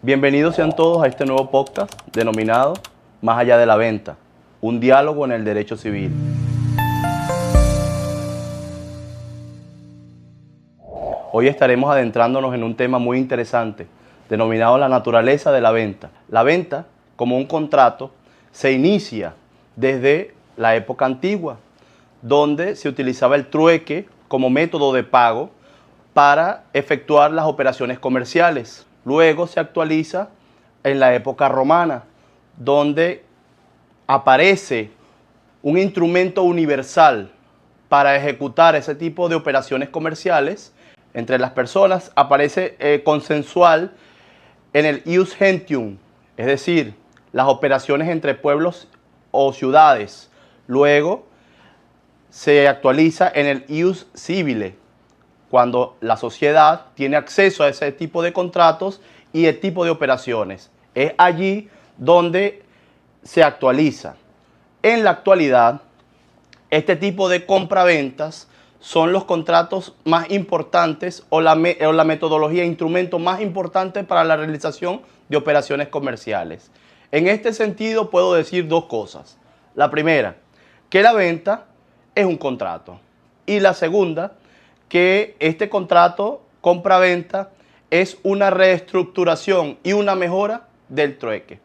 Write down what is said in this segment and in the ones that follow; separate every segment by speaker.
Speaker 1: Bienvenidos sean todos a este nuevo podcast denominado Más allá de la venta, un diálogo en el derecho civil. Hoy estaremos adentrándonos en un tema muy interesante, denominado la naturaleza de la venta. La venta, como un contrato, se inicia desde la época antigua, donde se utilizaba el trueque como método de pago para efectuar las operaciones comerciales. Luego se actualiza en la época romana, donde aparece un instrumento universal para ejecutar ese tipo de operaciones comerciales entre las personas. Aparece consensual en el ius gentium, es decir, las operaciones entre pueblos o ciudades. Luego se actualiza en el ius civile, cuando la sociedad tiene acceso a ese tipo de contratos y el tipo de operaciones. Es allí donde se actualiza. En la actualidad, este tipo de compraventas son los contratos más importantes o la metodología, instrumento más importante para la realización de operaciones comerciales. En este sentido puedo decir dos cosas. La primera, que la venta es un contrato. Y la segunda, que este contrato compra-venta es una reestructuración y una mejora del trueque.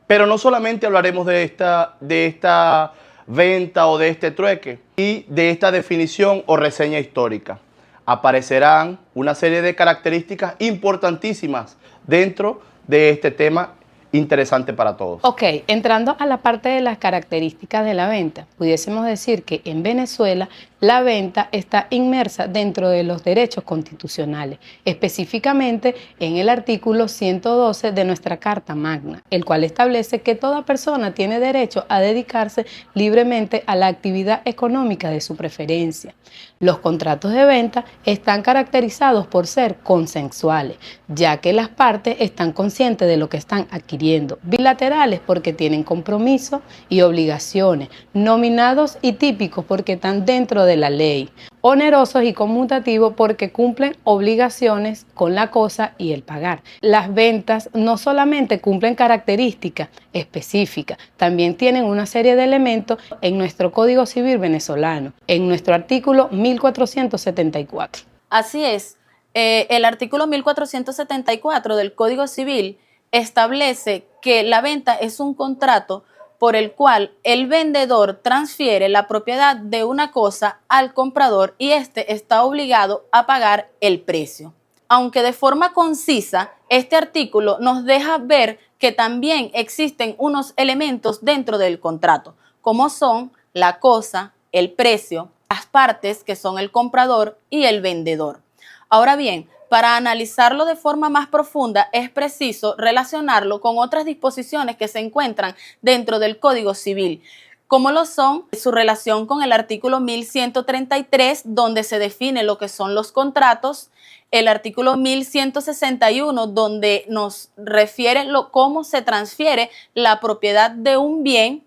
Speaker 1: Pero no solamente hablaremos de esta venta o de este trueque y de esta definición o reseña histórica. Aparecerán una serie de características importantísimas dentro de este tema interesante para todos.
Speaker 2: Ok, entrando a la parte de las características de la venta, pudiésemos decir que en Venezuela la venta está inmersa dentro de los derechos constitucionales, específicamente en el artículo 112 de nuestra Carta Magna, el cual establece que toda persona tiene derecho a dedicarse libremente a la actividad económica de su preferencia. Los contratos de venta están caracterizados por ser consensuales, ya que las partes están conscientes de lo que están adquiriendo. Bilaterales porque tienen compromisos y obligaciones, nominados y típicos porque están dentro de la ley, onerosos y conmutativos porque cumplen obligaciones con la cosa y el pagar. Las ventas no solamente cumplen características específicas, también tienen una serie de elementos en nuestro Código Civil venezolano, en nuestro artículo 1474.
Speaker 3: Así es, el artículo 1474 del Código Civil establece que la venta es un contrato por el cual el vendedor transfiere la propiedad de una cosa al comprador y éste está obligado a pagar el precio. Aunque de forma concisa, este artículo nos deja ver que también existen unos elementos dentro del contrato, como son la cosa, el precio, las partes que son el comprador y el vendedor. Ahora bien, para analizarlo de forma más profunda es preciso relacionarlo con otras disposiciones que se encuentran dentro del Código Civil, como lo son su relación con el artículo 1133, donde se define lo que son los contratos, el artículo 1161, donde nos refiere cómo se transfiere la propiedad de un bien,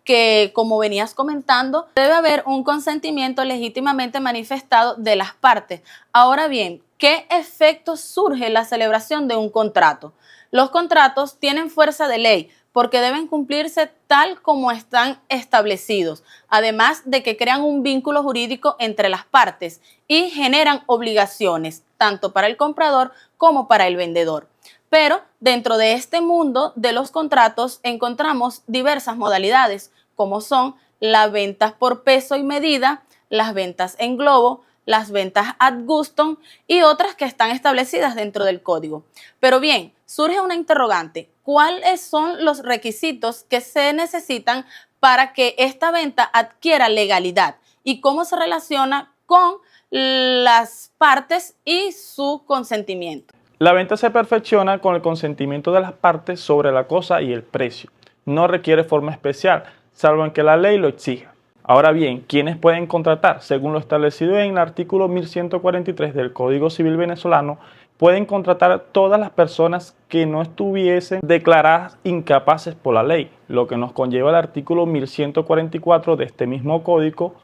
Speaker 3: que, como venías comentando, debe haber un consentimiento legítimamente manifestado de las partes. Ahora bien, ¿qué efectos surge la celebración de un contrato? Los contratos tienen fuerza de ley porque deben cumplirse tal como están establecidos, además de que crean un vínculo jurídico entre las partes y generan obligaciones, tanto para el comprador como para el vendedor. Pero dentro de este mundo de los contratos encontramos diversas modalidades, como son las ventas por peso y medida, las ventas en globo, las ventas ad gustum y otras que están establecidas dentro del código. Pero bien, surge una interrogante: ¿cuáles son los requisitos que se necesitan para que esta venta adquiera legalidad? ¿Y cómo se relaciona con las partes y su consentimiento?
Speaker 4: La venta se perfecciona con el consentimiento de las partes sobre la cosa y el precio. No requiere forma especial, salvo en que la ley lo exija. Ahora bien, ¿quiénes pueden contratar? Según lo establecido en el artículo 1143 del Código Civil venezolano, pueden contratar todas las personas que no estuviesen declaradas incapaces por la ley, lo que nos conlleva el artículo 1144 de este mismo código,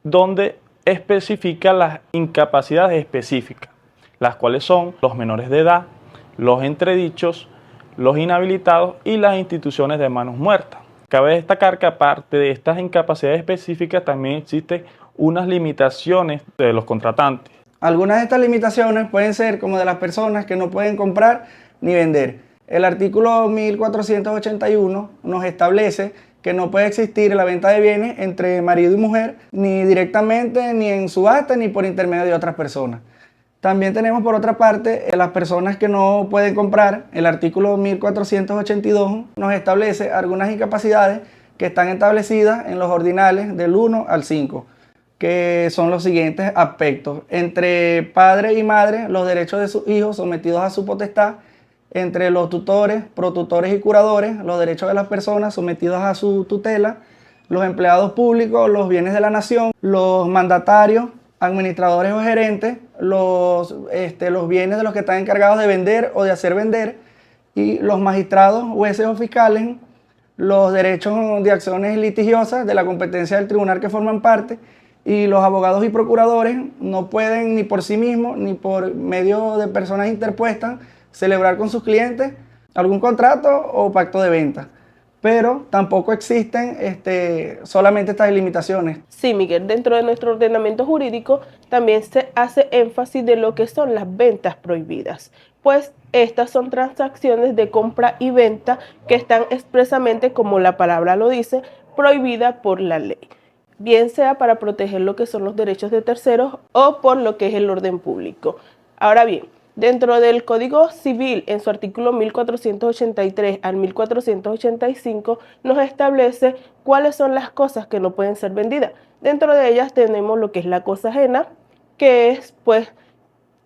Speaker 4: donde especifica las incapacidades específicas, las cuales son los menores de edad, los entredichos, los inhabilitados y las instituciones de manos muertas. Cabe destacar que aparte de estas incapacidades específicas también existen unas limitaciones de los contratantes.
Speaker 5: Algunas de estas limitaciones pueden ser como de las personas que no pueden comprar ni vender. El artículo 1481 nos establece que no puede existir la venta de bienes entre marido y mujer, ni directamente, ni en subasta, ni por intermedio de otras personas. También tenemos por otra parte las personas que no pueden comprar. El artículo 1482 nos establece algunas incapacidades que están establecidas en los ordinales del 1 al 5, que son los siguientes aspectos. Entre padre y madre, los derechos de sus hijos sometidos a su potestad. Entre los tutores, protutores y curadores, los derechos de las personas sometidos a su tutela. Los empleados públicos, los bienes de la nación, los mandatarios, administradores o gerentes, los bienes de los que están encargados de vender o de hacer vender, y los magistrados, jueces o fiscales, los derechos de acciones litigiosas de la competencia del tribunal que forman parte, y los abogados y procuradores no pueden ni por sí mismos ni por medio de personas interpuestas celebrar con sus clientes algún contrato o pacto de venta. Pero tampoco existen solamente estas limitaciones.
Speaker 6: Sí, Miguel, dentro de nuestro ordenamiento jurídico también se hace énfasis de lo que son las ventas prohibidas, pues estas son transacciones de compra y venta que están expresamente, como la palabra lo dice, prohibidas por la ley, bien sea para proteger lo que son los derechos de terceros o por lo que es el orden público. Ahora bien, dentro del Código Civil, en su artículo 1483 al 1485, nos establece cuáles son las cosas que no pueden ser vendidas. Dentro de ellas tenemos lo que es la cosa ajena, que es, pues,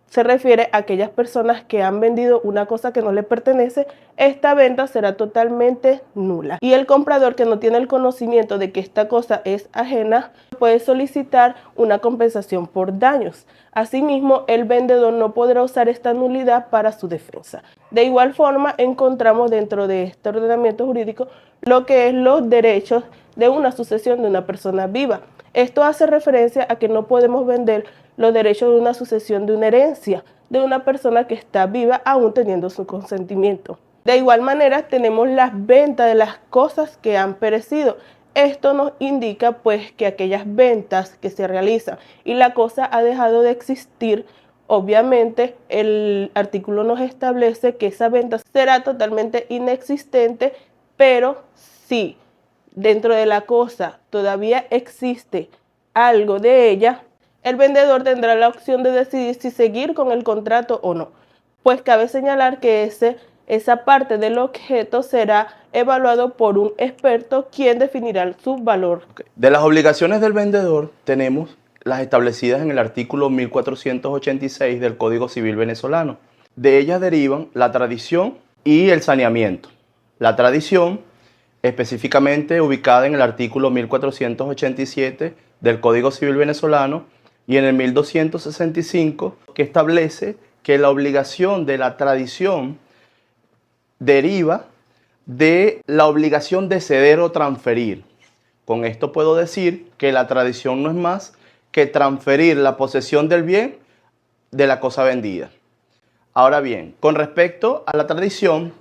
Speaker 6: se refiere a aquellas personas que han vendido una cosa que no le pertenece. Esta venta será totalmente nula. Y el comprador que no tiene el conocimiento de que esta cosa es ajena puede solicitar una compensación por daños. Asimismo, el vendedor no podrá usar esta nulidad para su defensa. De igual forma, encontramos dentro de este ordenamiento jurídico lo que es los derechos de una sucesión de una persona viva. Esto hace referencia a que no podemos vender los derechos de una sucesión de una herencia de una persona que está viva aún teniendo su consentimiento. De igual manera, tenemos las ventas de las cosas que han perecido. Esto nos indica pues que aquellas ventas que se realizan y la cosa ha dejado de existir, obviamente el artículo nos establece que esa venta será totalmente inexistente, pero si dentro de la cosa todavía existe algo de ella, el vendedor tendrá la opción de decidir si seguir con el contrato o no. Pues cabe señalar que esa parte del objeto será evaluado por un experto quien definirá su valor.
Speaker 1: De las obligaciones del vendedor tenemos las establecidas en el artículo 1486 del Código Civil venezolano. De ellas derivan la tradición y el saneamiento. La tradición, específicamente ubicada en el artículo 1487 del Código Civil venezolano y en el 1265, que establece que la obligación de la tradición deriva de la obligación de ceder o transferir. Con esto puedo decir que la tradición no es más que transferir la posesión del bien de la cosa vendida. Ahora bien, con respecto a la tradición,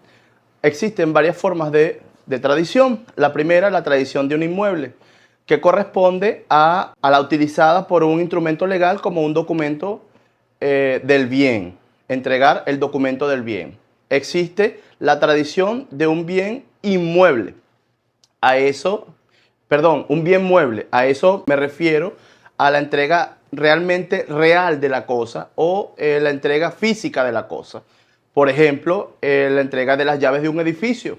Speaker 1: existen varias formas de tradición. La primera, la tradición de un inmueble, que corresponde a la utilizada por un instrumento legal como un documento del bien, entregar el documento del bien. Existe la tradición de un bien inmueble. Un bien mueble. A eso me refiero a la entrega realmente real de la cosa o la entrega física de la cosa. Por ejemplo, la entrega de las llaves de un edificio.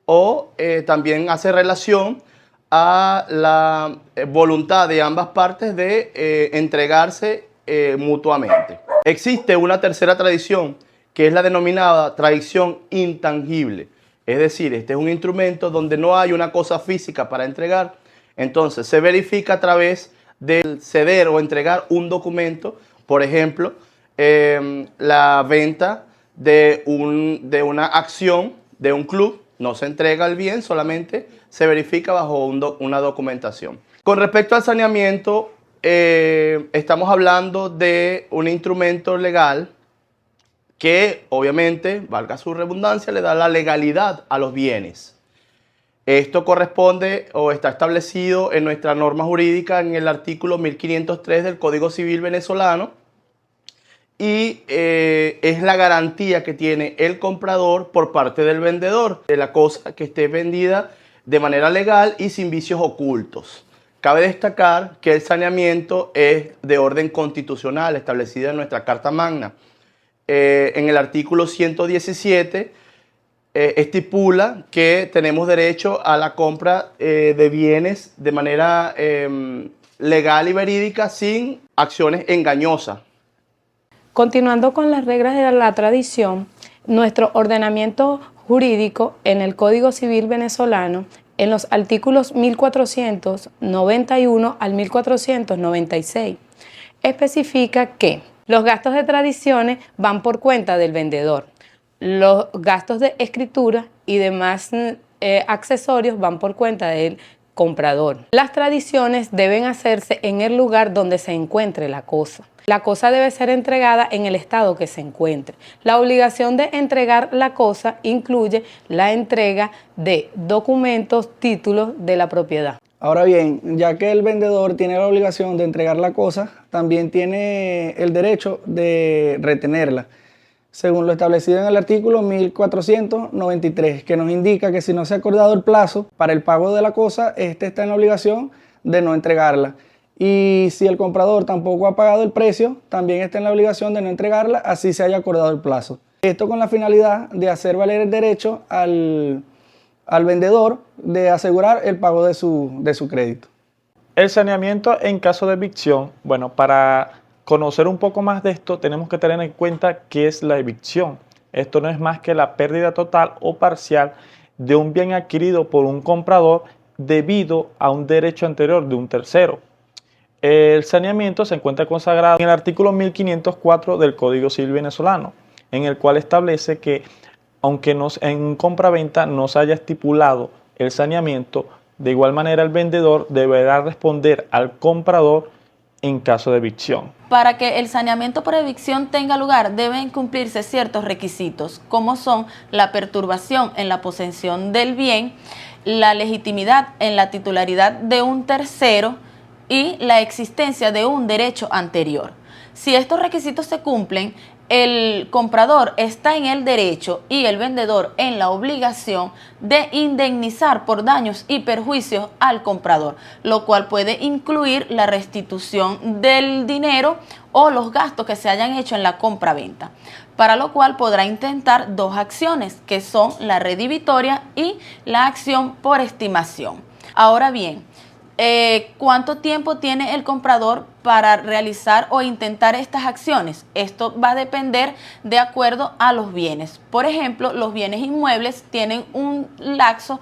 Speaker 1: O también hace relación a la voluntad de ambas partes de entregarse mutuamente. Existe una tercera tradición, que es la denominada tradición intangible. Es decir, este es un instrumento donde no hay una cosa física para entregar. Entonces, se verifica a través del ceder o entregar un documento. Por ejemplo, la venta de una acción de un club. No se entrega el bien, solamente se verifica bajo una documentación. Con respecto al saneamiento, estamos hablando de un instrumento legal que obviamente, valga su redundancia, le da la legalidad a los bienes. Esto corresponde o está establecido en nuestra norma jurídica en el artículo 1503 del Código Civil venezolano y es la garantía que tiene el comprador por parte del vendedor de la cosa que esté vendida de manera legal y sin vicios ocultos. Cabe destacar que el saneamiento es de orden constitucional establecido en nuestra Carta Magna. En el artículo 117 estipula que tenemos derecho a la compra de bienes de manera legal y verídica sin acciones engañosas.
Speaker 2: Continuando con las reglas de la tradición, nuestro ordenamiento jurídico en el Código Civil venezolano, en los artículos 1491 al 1496, especifica que los gastos de tradiciones van por cuenta del vendedor, los gastos de escritura y demás accesorios van por cuenta del comprador. Las tradiciones deben hacerse en el lugar donde se encuentre la cosa. La cosa debe ser entregada en el estado que se encuentre. La obligación de entregar la cosa incluye la entrega de documentos, títulos de la propiedad.
Speaker 5: Ahora bien, ya que el vendedor tiene la obligación de entregar la cosa, también tiene el derecho de retenerla, según lo establecido en el artículo 1493, que nos indica que si no se ha acordado el plazo para el pago de la cosa, éste está en la obligación de no entregarla. Y si el comprador tampoco ha pagado el precio, también está en la obligación de no entregarla, así se haya acordado el plazo. Esto con la finalidad de hacer valer el derecho al vendedor de asegurar el pago de su crédito.
Speaker 4: El saneamiento en caso de evicción, bueno, para conocer un poco más de esto tenemos que tener en cuenta qué es la evicción. Esto no es más que la pérdida total o parcial de un bien adquirido por un comprador debido a un derecho anterior de un tercero. El saneamiento se encuentra consagrado en el artículo 1504 del Código Civil venezolano, en el cual establece que aunque en un compraventa no se haya estipulado el saneamiento, de igual manera el vendedor deberá responder al comprador en caso de evicción.
Speaker 3: Para que el saneamiento por evicción tenga lugar, deben cumplirse ciertos requisitos, como son la perturbación en la posesión del bien, la legitimidad en la titularidad de un tercero y la existencia de un derecho anterior. Si estos requisitos se cumplen, el comprador está en el derecho y el vendedor en la obligación de indemnizar por daños y perjuicios al comprador, lo cual puede incluir la restitución del dinero o los gastos que se hayan hecho en la compra-venta, para lo cual podrá intentar dos acciones, que son la redivitoria y la acción por estimación. Ahora bien, ¿cuánto tiempo tiene el comprador para realizar o intentar estas acciones? Esto va a depender de acuerdo a los bienes. Por ejemplo, los bienes inmuebles tienen un lapso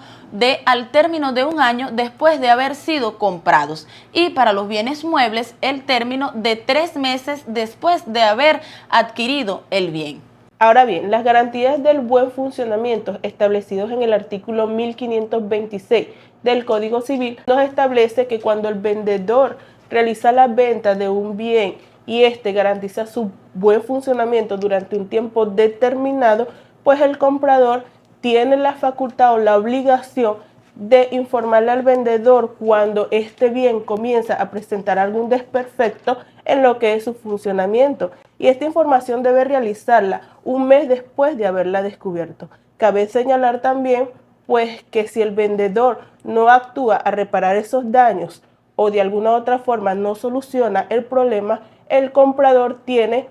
Speaker 3: al término de 1 año después de haber sido comprados, y para los bienes muebles el término de 3 meses después de haber adquirido el bien.
Speaker 6: Ahora bien, las garantías del buen funcionamiento establecidos en el artículo 1526 del Código Civil nos establece que cuando el vendedor realiza la venta de un bien y éste garantiza su buen funcionamiento durante un tiempo determinado, pues el comprador tiene la facultad o la obligación de informarle al vendedor cuando este bien comienza a presentar algún desperfecto en lo que es su funcionamiento, y esta información debe realizarla 1 mes después de haberla descubierto. Cabe señalar también pues que si el vendedor no actúa a reparar esos daños o de alguna otra forma no soluciona el problema, el comprador tiene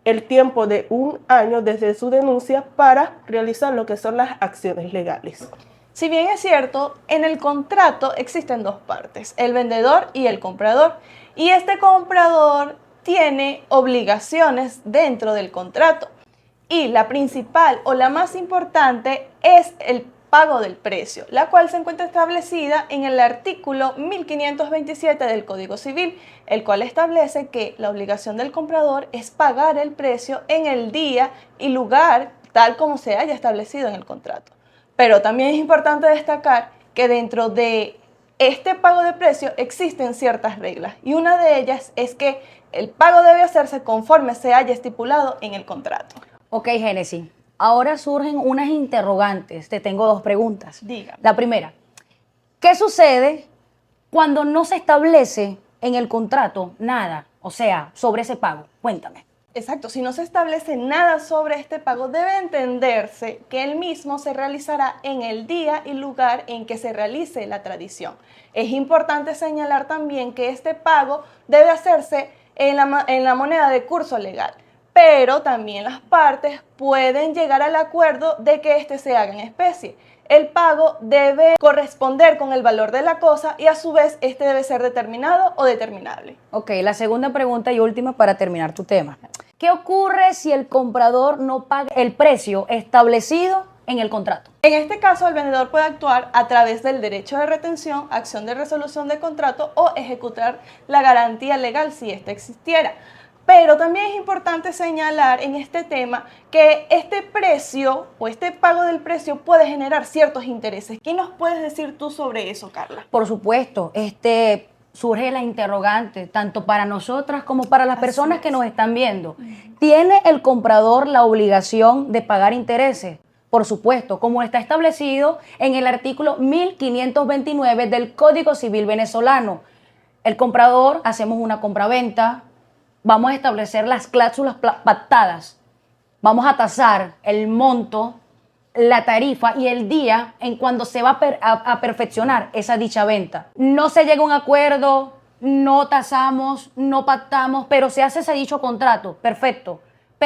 Speaker 6: el tiempo de 1 año desde su denuncia para realizar lo que son las acciones legales.
Speaker 7: Si bien es cierto, en el contrato existen 2 partes, el vendedor y el comprador, y este comprador tiene obligaciones dentro del contrato, y la principal o la más importante es el pago del precio, la cual se encuentra establecida en el artículo 1527 del Código Civil, el cual establece que la obligación del comprador es pagar el precio en el día y lugar tal como se haya establecido en el contrato. Pero también es importante destacar que dentro de este pago de precio existen ciertas reglas, y una de ellas es que el pago debe hacerse conforme se haya estipulado en el contrato.
Speaker 8: Ok, Génesis. Ahora surgen unas interrogantes. Te tengo dos preguntas.
Speaker 7: Dígame.
Speaker 8: La primera, ¿qué sucede cuando no se establece en el contrato nada? O sea, sobre ese pago. Cuéntame.
Speaker 7: Exacto, si no se establece nada sobre este pago, debe entenderse que el mismo se realizará en el día y lugar en que se realice la tradición. Es importante señalar también que este pago debe hacerse en la moneda de curso legal, pero también las partes pueden llegar al acuerdo de que este se haga en especie. El pago debe corresponder con el valor de la cosa y a su vez este debe ser determinado o determinable.
Speaker 8: Ok, la segunda pregunta y última para terminar tu tema. ¿Qué ocurre si el comprador no paga el precio establecido en el contrato?
Speaker 7: En este caso, el vendedor puede actuar a través del derecho de retención, acción de resolución de contrato o ejecutar la garantía legal si ésta existiera. Pero también es importante señalar en este tema que este precio o este pago del precio puede generar ciertos intereses. ¿Qué nos puedes decir tú sobre eso, Carla?
Speaker 8: Por supuesto, surge la interrogante, tanto para nosotras como para las personas que nos están viendo. ¿Tiene el comprador la obligación de pagar intereses? Por supuesto, como está establecido en el artículo 1529 del Código Civil venezolano. El comprador, hacemos una compraventa, vamos a establecer las cláusulas pactadas, vamos a tasar el monto, la tarifa y el día en cuando se va a perfeccionar esa dicha venta. No se llega a un acuerdo, no tasamos, no pactamos, pero se hace ese dicho contrato, perfecto.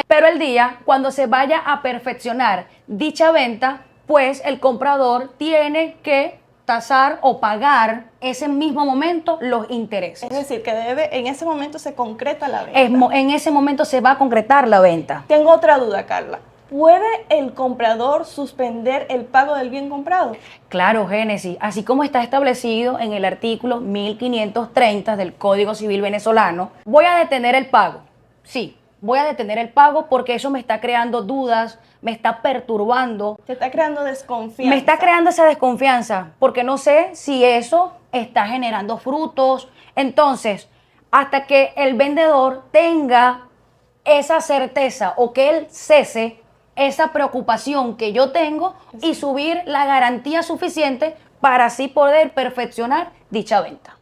Speaker 8: Pero el día cuando se vaya a perfeccionar dicha venta, pues el comprador tiene que tasar o pagar ese mismo momento los intereses.
Speaker 7: Es decir, que en ese momento se concreta la venta.
Speaker 8: En ese momento se va a concretar la venta.
Speaker 7: Tengo otra duda, Carla. ¿Puede el comprador suspender el pago del bien comprado?
Speaker 8: Claro, Génesis, así como está establecido en el artículo 1530 del Código Civil venezolano, voy a detener el pago. Sí, voy a detener el pago porque eso me está creando dudas, me está perturbando.
Speaker 7: Se está creando desconfianza.
Speaker 8: Me está creando esa desconfianza porque no sé si eso está generando frutos. Entonces, hasta que el vendedor tenga esa certeza o que él cese esa preocupación que yo tengo y subir la garantía suficiente para así poder perfeccionar dicha venta.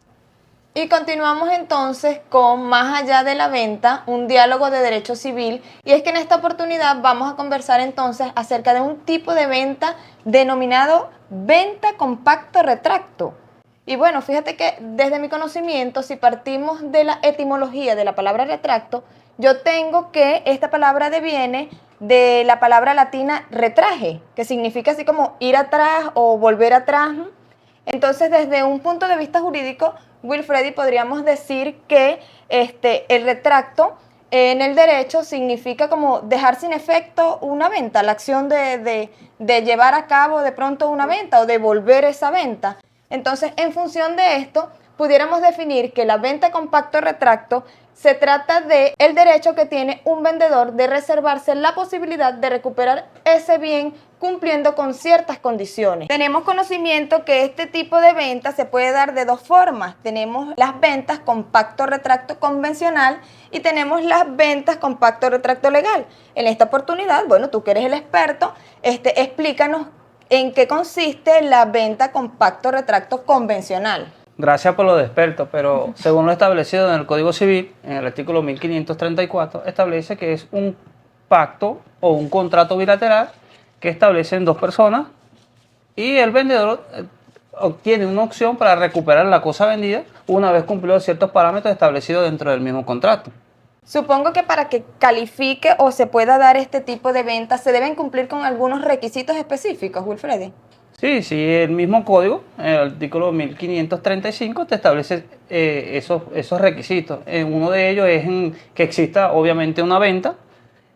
Speaker 9: Y continuamos entonces con Más allá de la venta, un diálogo de derecho civil. Y es que en esta oportunidad vamos a conversar entonces acerca de un tipo de venta denominado venta con pacto retracto. Y bueno, fíjate que desde mi conocimiento, si partimos de la etimología de la palabra retracto, yo tengo que esta palabra deviene de la palabra latina retraje, que significa así como ir atrás o volver atrás. Entonces, desde un punto de vista jurídico, Wilfredi, podríamos decir que el retracto en el derecho significa como dejar sin efecto una venta, la acción de llevar a cabo de pronto una venta o devolver esa venta. Entonces, en función de esto, pudiéramos definir que la venta con pacto retracto se trata de el derecho que tiene un vendedor de reservarse la posibilidad de recuperar ese bien cumpliendo con ciertas condiciones. Tenemos conocimiento que este tipo de venta se puede dar de dos formas. Tenemos las ventas con pacto retracto convencional y tenemos las ventas con pacto retracto legal. En esta oportunidad, bueno, tú que eres el experto, explícanos en qué consiste la venta con pacto retracto convencional.
Speaker 10: Gracias por lo de experto, pero según lo establecido en el Código Civil, en el artículo 1534, establece que es un pacto o un contrato bilateral que establecen dos personas y el vendedor obtiene una opción para recuperar la cosa vendida una vez cumplidos ciertos parámetros establecidos dentro del mismo contrato.
Speaker 9: Supongo que para que califique o se pueda dar este tipo de ventas se deben cumplir con algunos requisitos específicos, Wilfredi.
Speaker 10: Sí, el mismo código, en el artículo 1535, te establece esos requisitos. Uno de ellos es que exista obviamente una venta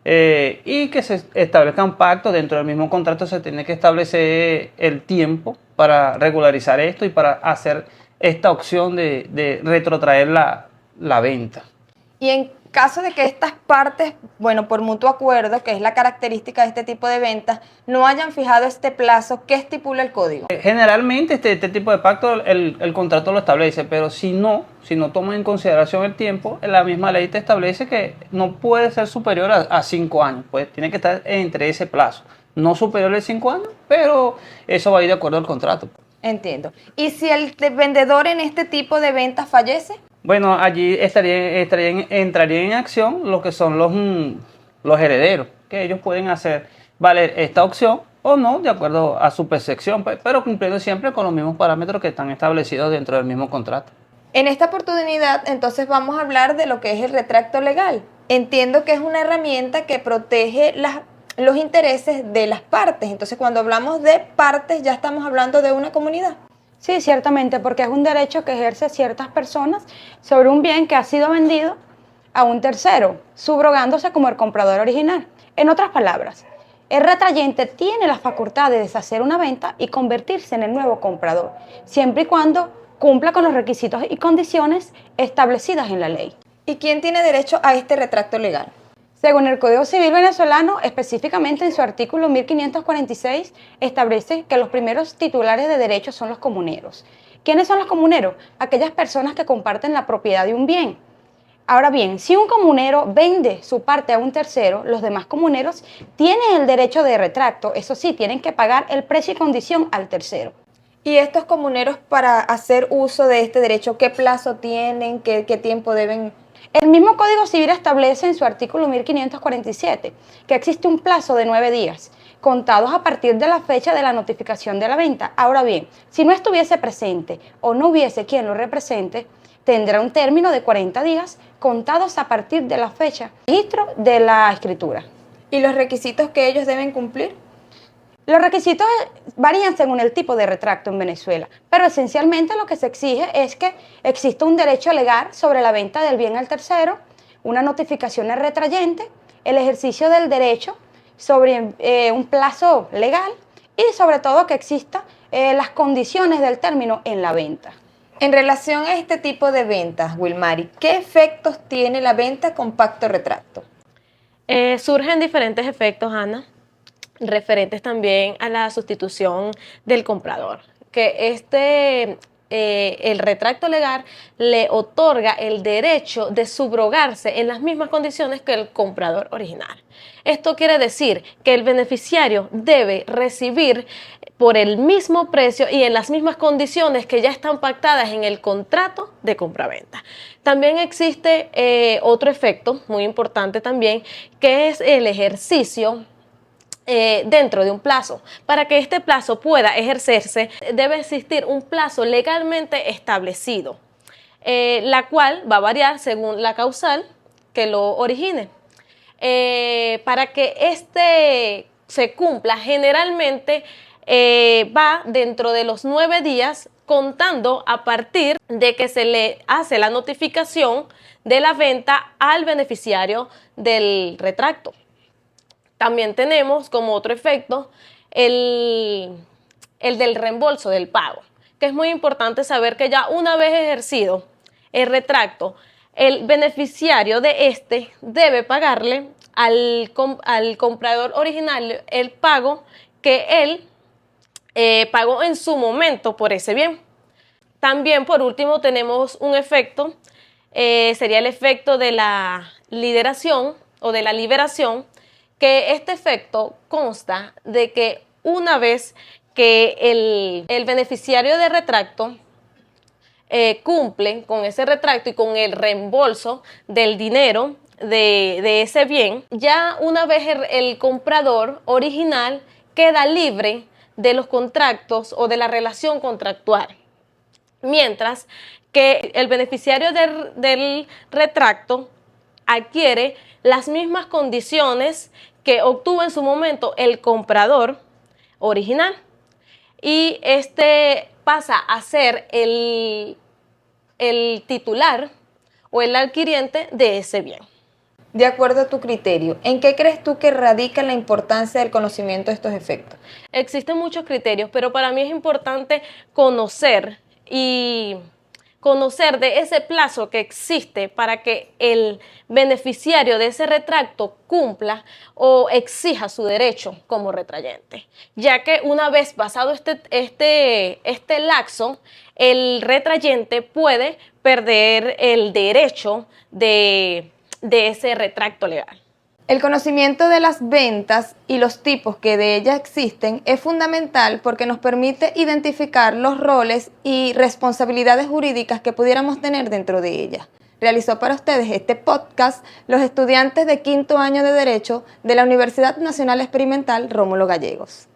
Speaker 10: y que se establezcan pactos. Dentro del mismo contrato se tiene que establecer el tiempo para regularizar esto y para hacer esta opción de retrotraer la venta.
Speaker 9: ¿Y en caso de que estas partes, bueno, por mutuo acuerdo, que es la característica de este tipo de ventas, no hayan fijado este plazo, ¿qué estipula el código?
Speaker 10: Generalmente este tipo de pacto el contrato lo establece, pero si no toman en consideración el tiempo, la misma ley te establece que no puede ser superior a 5 años, pues tiene que estar entre ese plazo, no superior a 5 años, pero eso va a ir de acuerdo al contrato.
Speaker 9: Entiendo. ¿Y si el vendedor en este tipo de ventas fallece?
Speaker 10: Bueno, allí entrarían en acción lo que son los herederos, que ellos pueden hacer valer esta opción o no, de acuerdo a su percepción, pero cumpliendo siempre con los mismos parámetros que están establecidos dentro del mismo contrato.
Speaker 9: En esta oportunidad, entonces, vamos a hablar de lo que es el retracto legal. Entiendo que es una herramienta que protege los intereses de las partes. Entonces, cuando hablamos de partes, ya estamos hablando de una comunidad.
Speaker 8: Sí, ciertamente, porque es un derecho que ejerce ciertas personas sobre un bien que ha sido vendido a un tercero, subrogándose como el comprador original. En otras palabras, el retrayente tiene la facultad de deshacer una venta y convertirse en el nuevo comprador, siempre y cuando cumpla con los requisitos y condiciones establecidas en la ley.
Speaker 9: ¿Y quién tiene derecho a este retracto legal?
Speaker 8: Según el Código Civil venezolano, específicamente en su artículo 1546, establece que los primeros titulares de derechos son los comuneros. ¿Quiénes son los comuneros? Aquellas personas que comparten la propiedad de un bien. Ahora bien, si un comunero vende su parte a un tercero, los demás comuneros tienen el derecho de retracto. Eso sí, tienen que pagar el precio y condición al tercero.
Speaker 9: ¿Y estos comuneros, para hacer uso de este derecho, qué plazo tienen, qué tiempo deben?
Speaker 8: El mismo Código Civil establece en su artículo 1547 que existe un plazo de 9 días, contados a partir de la fecha de la notificación de la venta. Ahora bien, si no estuviese presente o no hubiese quien lo represente, tendrá un término de 40 días contados a partir de la fecha de registro de la escritura.
Speaker 9: ¿Y los requisitos que ellos deben cumplir?
Speaker 8: Los requisitos varían según el tipo de retracto en Venezuela, pero esencialmente lo que se exige es que exista un derecho legal sobre la venta del bien al tercero, una notificación al retrayente, el ejercicio del derecho sobre un plazo legal y sobre todo que exista las condiciones del término en la venta.
Speaker 9: En relación a este tipo de ventas, Wilmary, ¿qué efectos tiene la venta con pacto retracto?
Speaker 11: Surgen diferentes efectos, Ana, referentes también a la sustitución del comprador, que el retracto legal le otorga el derecho de subrogarse en las mismas condiciones que el comprador original. Esto quiere decir que el beneficiario debe recibir por el mismo precio y en las mismas condiciones que ya están pactadas en el contrato de compraventa. También existe otro efecto muy importante también, que es el ejercicio dentro de un plazo. Para que este plazo pueda ejercerse, debe existir un plazo legalmente establecido, la cual va a variar según la causal que lo origine. Para que este se cumpla, generalmente va dentro de los 9 días, contando a partir de que se le hace la notificación de la venta al beneficiario del retracto. También tenemos como otro efecto el del reembolso del pago, que es muy importante saber que ya una vez ejercido el retracto, el beneficiario de este debe pagarle al comprador original el pago que él pagó en su momento por ese bien. También, por último, tenemos un efecto, sería el efecto de la lideración o de la liberación, que este efecto consta de que una vez que el beneficiario de retracto cumple con ese retracto y con el reembolso del dinero de ese bien, ya una vez el comprador original queda libre de los contratos o de la relación contractual, mientras que el beneficiario del retracto adquiere las mismas condiciones que obtuvo en su momento el comprador original y este pasa a ser el titular o el adquiriente de ese bien.
Speaker 9: De acuerdo a tu criterio, ¿en qué crees tú que radica la importancia del conocimiento de estos efectos?
Speaker 11: Existen muchos criterios, pero para mí es importante conocer y conocer de ese plazo que existe para que el beneficiario de ese retracto cumpla o exija su derecho como retrayente, ya que una vez pasado este lapso, el retrayente puede perder el derecho de ese retracto legal.
Speaker 9: El conocimiento de las ventas y los tipos que de ellas existen es fundamental porque nos permite identificar los roles y responsabilidades jurídicas que pudiéramos tener dentro de ellas. Realizó para ustedes este podcast los estudiantes de 5º año de Derecho de la Universidad Nacional Experimental Rómulo Gallegos.